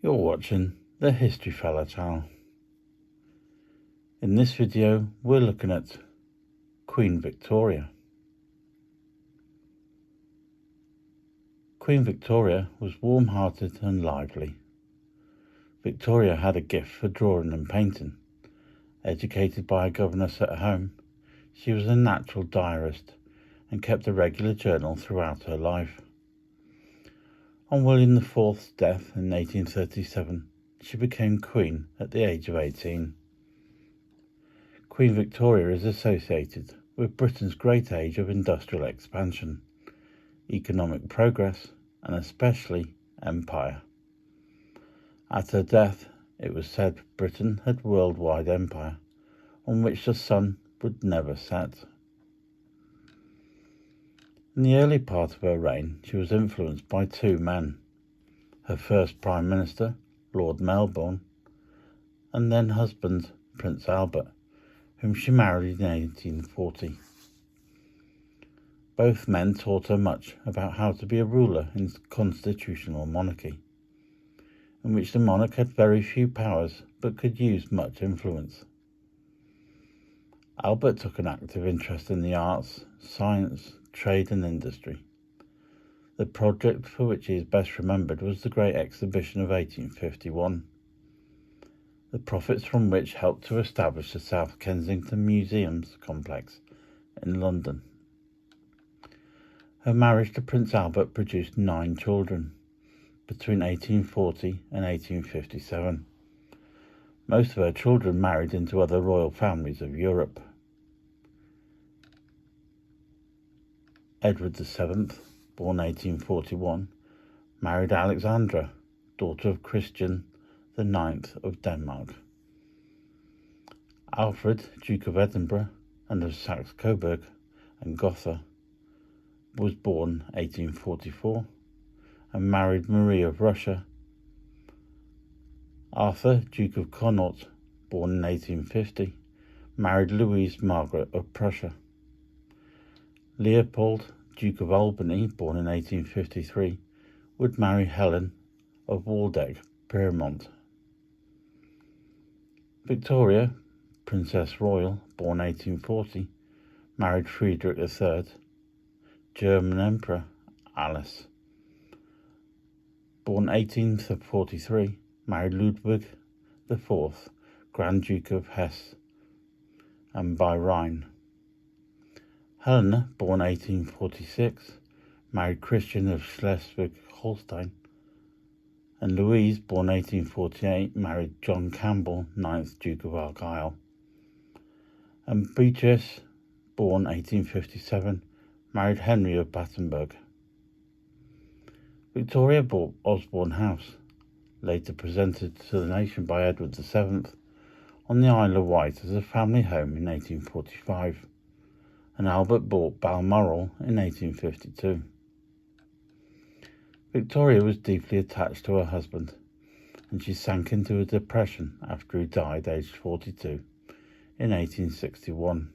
You're watching the History Fella channel. In this video, we're looking at Queen Victoria. Queen Victoria was warm-hearted and lively. Victoria had a gift for drawing and painting. Educated by a governess at home, she was a natural diarist and kept a regular journal throughout her life. On William IV's death in 1837, she became Queen at the age of 18. Queen Victoria is associated with Britain's great age of industrial expansion, economic progress, and especially empire. At her death, it was said Britain had worldwide empire, on which the sun would never set. In the early part of her reign, she was influenced by two men, her first Prime Minister, Lord Melbourne, and then husband, Prince Albert, whom she married in 1840. Both men taught her much about how to be a ruler in a constitutional monarchy, in which the monarch had very few powers but could use much influence. Albert took an active interest in the arts, science, trade and industry. The project for which he is best remembered was the Great Exhibition of 1851, the profits from which helped to establish the South Kensington Museums complex in London. Her marriage to Prince Albert produced 9 children between 1840 and 1857. Most of her children married into other royal families of Europe. Edward VII, born 1841, married Alexandra, daughter of Christian IX of Denmark. Alfred, Duke of Edinburgh and of Saxe-Coburg and Gotha, was born 1844 and married Marie of Russia. Arthur, Duke of Connaught, born in 1850, married Louise Margaret of Prussia. Leopold, Duke of Albany, born in 1853, would marry Helen of Waldeck-Pyrmont. Victoria, Princess Royal, born 1840, married Friedrich III. German Emperor Alice, born 1843, married Ludwig IV, Grand Duke of Hesse and by Rhine. Helena, born 1846, married Christian of Schleswig-Holstein, and Louise, born 1848, married John Campbell, 9th Duke of Argyll, and Beatrice, born 1857, married Henry of Battenberg. Victoria bought Osborne House, later presented to the nation by Edward VII, on the Isle of Wight as a family home in 1845, and Albert bought Balmoral in 1852. Victoria was deeply attached to her husband, and she sank into a depression after he died aged 42 in 1861.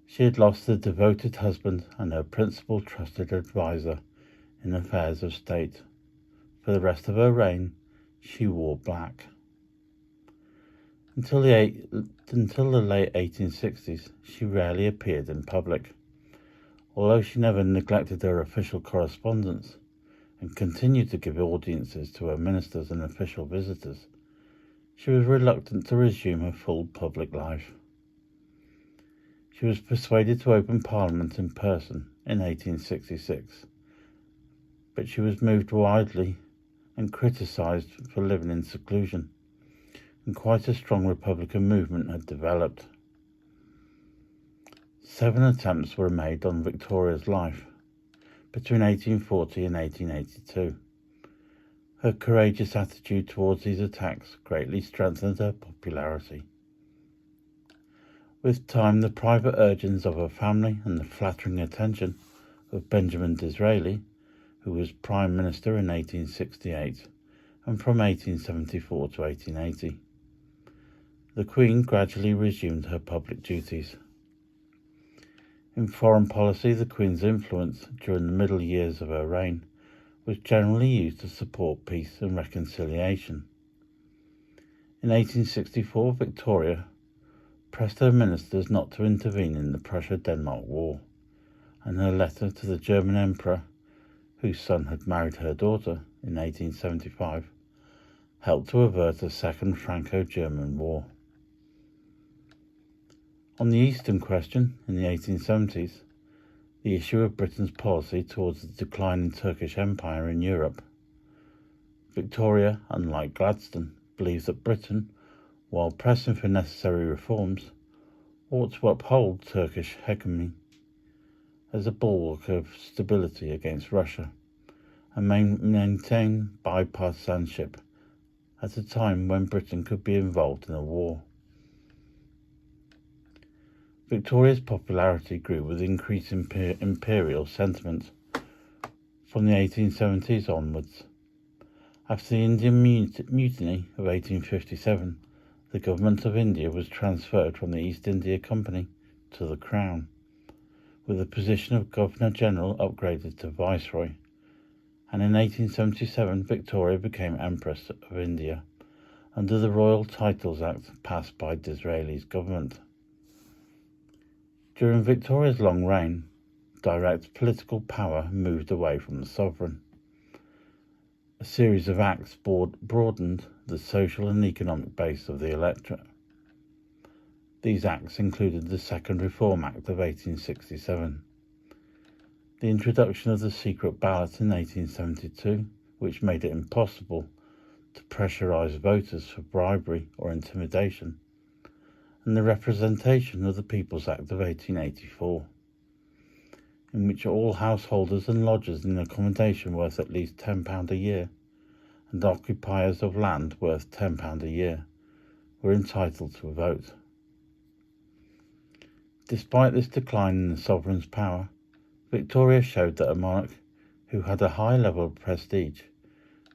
She had lost a devoted husband and her principal trusted adviser in affairs of state. For the rest of her reign, she wore black. Until the late 1860s, she rarely appeared in public. Although she never neglected her official correspondence and continued to give audiences to her ministers and official visitors, she was reluctant to resume her full public life. She was persuaded to open Parliament in person in 1866, but she was moved widely and criticised for living in seclusion, and quite a strong Republican movement had developed. 7 attempts were made on Victoria's life between 1840 and 1882. Her courageous attitude towards these attacks greatly strengthened her popularity. With time, the private urgings of her family and the flattering attention of Benjamin Disraeli, who was Prime Minister in 1868 and from 1874 to 1880, the Queen gradually resumed her public duties. In foreign policy, the Queen's influence during the middle years of her reign was generally used to support peace and reconciliation. In 1864, Victoria pressed her ministers not to intervene in the Prussia-Denmark War, and her letter to the German Emperor, whose son had married her daughter in 1875, helped to avert a second Franco-German war. On the Eastern Question in the 1870s, the issue of Britain's policy towards the declining Turkish Empire in Europe, Victoria, unlike Gladstone, believes that Britain, while pressing for necessary reforms, ought to uphold Turkish hegemony as a bulwark of stability against Russia and maintain bipartisanship at a time when Britain could be involved in a war. Victoria's popularity grew with increasing imperial sentiment from the 1870s onwards. After the Indian Mutiny of 1857, the government of India was transferred from the East India Company to the Crown, with the position of Governor-General upgraded to Viceroy, and in 1877 Victoria became Empress of India under the Royal Titles Act passed by Disraeli's government. During Victoria's long reign, direct political power moved away from the sovereign. A series of acts broadened the social and economic base of the electorate. These acts included the Second Reform Act of 1867, the introduction of the secret ballot in 1872, which made it impossible to pressurise voters for bribery or intimidation, and the Representation of the People's Act of 1884, in which all householders and lodgers in accommodation worth at least £10 a year and occupiers of land worth £10 a year were entitled to a vote. Despite this decline in the sovereign's power, Victoria showed that a monarch who had a high level of prestige,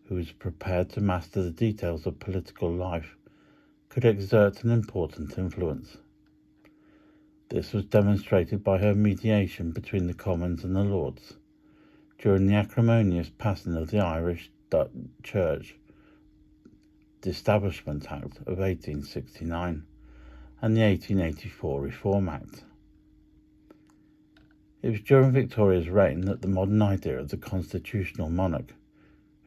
who was prepared to master the details of political life, could exert an important influence. This was demonstrated by her mediation between the Commons and the Lords during the acrimonious passing of the Irish Church Disestablishment Act of 1869 and the 1884 Reform Act. It was during Victoria's reign that the modern idea of the constitutional monarch,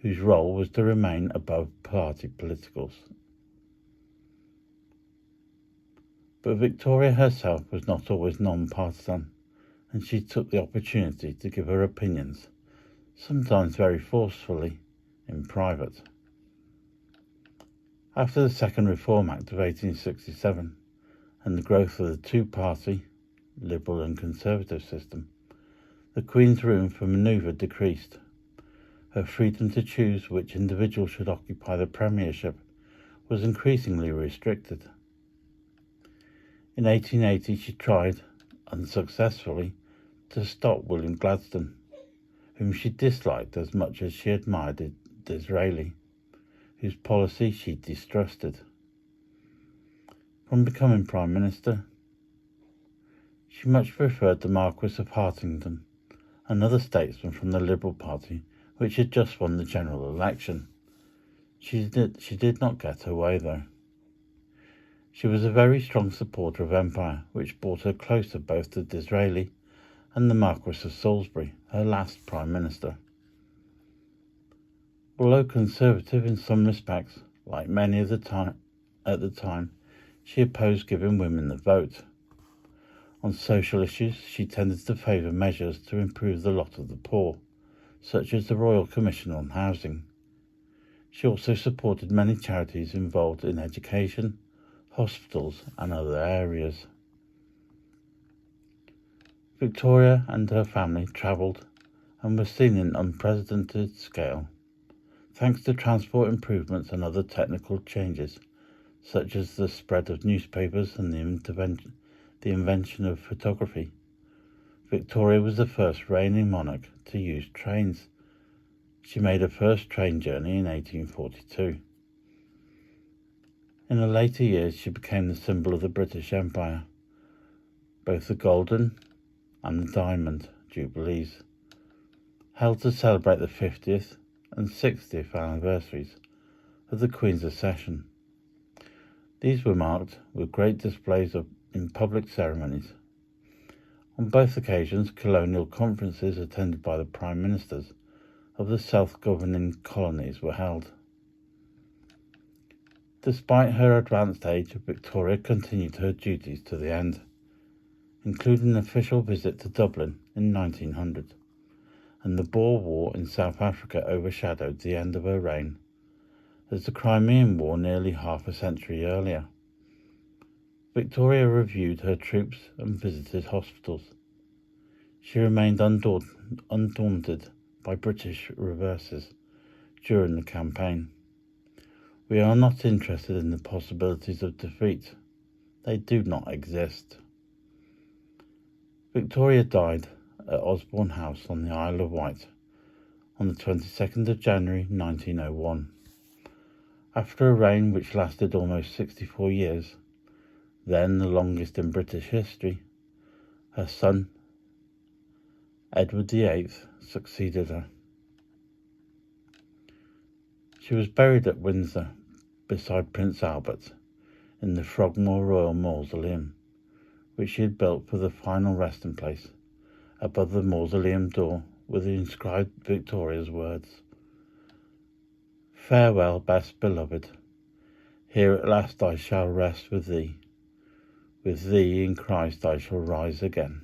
whose role was to remain above party politicals. But Victoria herself was not always non-partisan, and she took the opportunity to give her opinions, sometimes very forcefully, in private. After the Second Reform Act of 1867 and the growth of the two-party, Liberal and Conservative system, the Queen's room for manoeuvre decreased. Her freedom to choose which individual should occupy the premiership was increasingly restricted. In 1880 she tried, unsuccessfully, to stop William Gladstone, whom she disliked as much as she admired Disraeli, whose policy she distrusted, from becoming Prime Minister. She much preferred the Marquis of Hartington, another statesman from the Liberal Party, which had just won the general election. She did not get her way, though. She was a very strong supporter of empire, which brought her closer both to Disraeli and the Marquis of Salisbury, her last Prime Minister. Although conservative in some respects, like many at the time, she opposed giving women the vote. On social issues, she tended to favour measures to improve the lot of the poor, such as the Royal Commission on Housing. She also supported many charities involved in education, hospitals and other areas. Victoria and her family travelled and were seen in unprecedented scale, thanks to transport improvements and other technical changes, such as the spread of newspapers and the invention of photography. Victoria was the first reigning monarch to use trains. She made her first train journey in 1842. In her later years, she became the symbol of the British Empire, both the golden and the diamond jubilees, held to celebrate the 50th and 60th anniversaries of the Queen's accession. These were marked with great displays in public ceremonies. On both occasions, colonial conferences attended by the prime ministers of the self-governing colonies were held. Despite her advanced age, Victoria continued her duties to the end, including an official visit to Dublin in 1900, and the Boer War in South Africa overshadowed the end of her reign, as the Crimean War nearly half a century earlier. Victoria reviewed her troops and visited hospitals. She remained undaunted by British reverses during the campaign. We are not interested in the possibilities of defeat. They do not exist. Victoria died at Osborne House on the Isle of Wight on the 22nd of January 1901. After a reign which lasted almost 64 years, then the longest in British history, her son, Edward VIII, succeeded her. She was buried at Windsor beside Prince Albert in the Frogmore Royal Mausoleum, which she had built for the final resting place. Above the mausoleum door were the inscribed Victoria's words, "Farewell, best beloved. Here at last I shall rest with thee. With thee in Christ I shall rise again."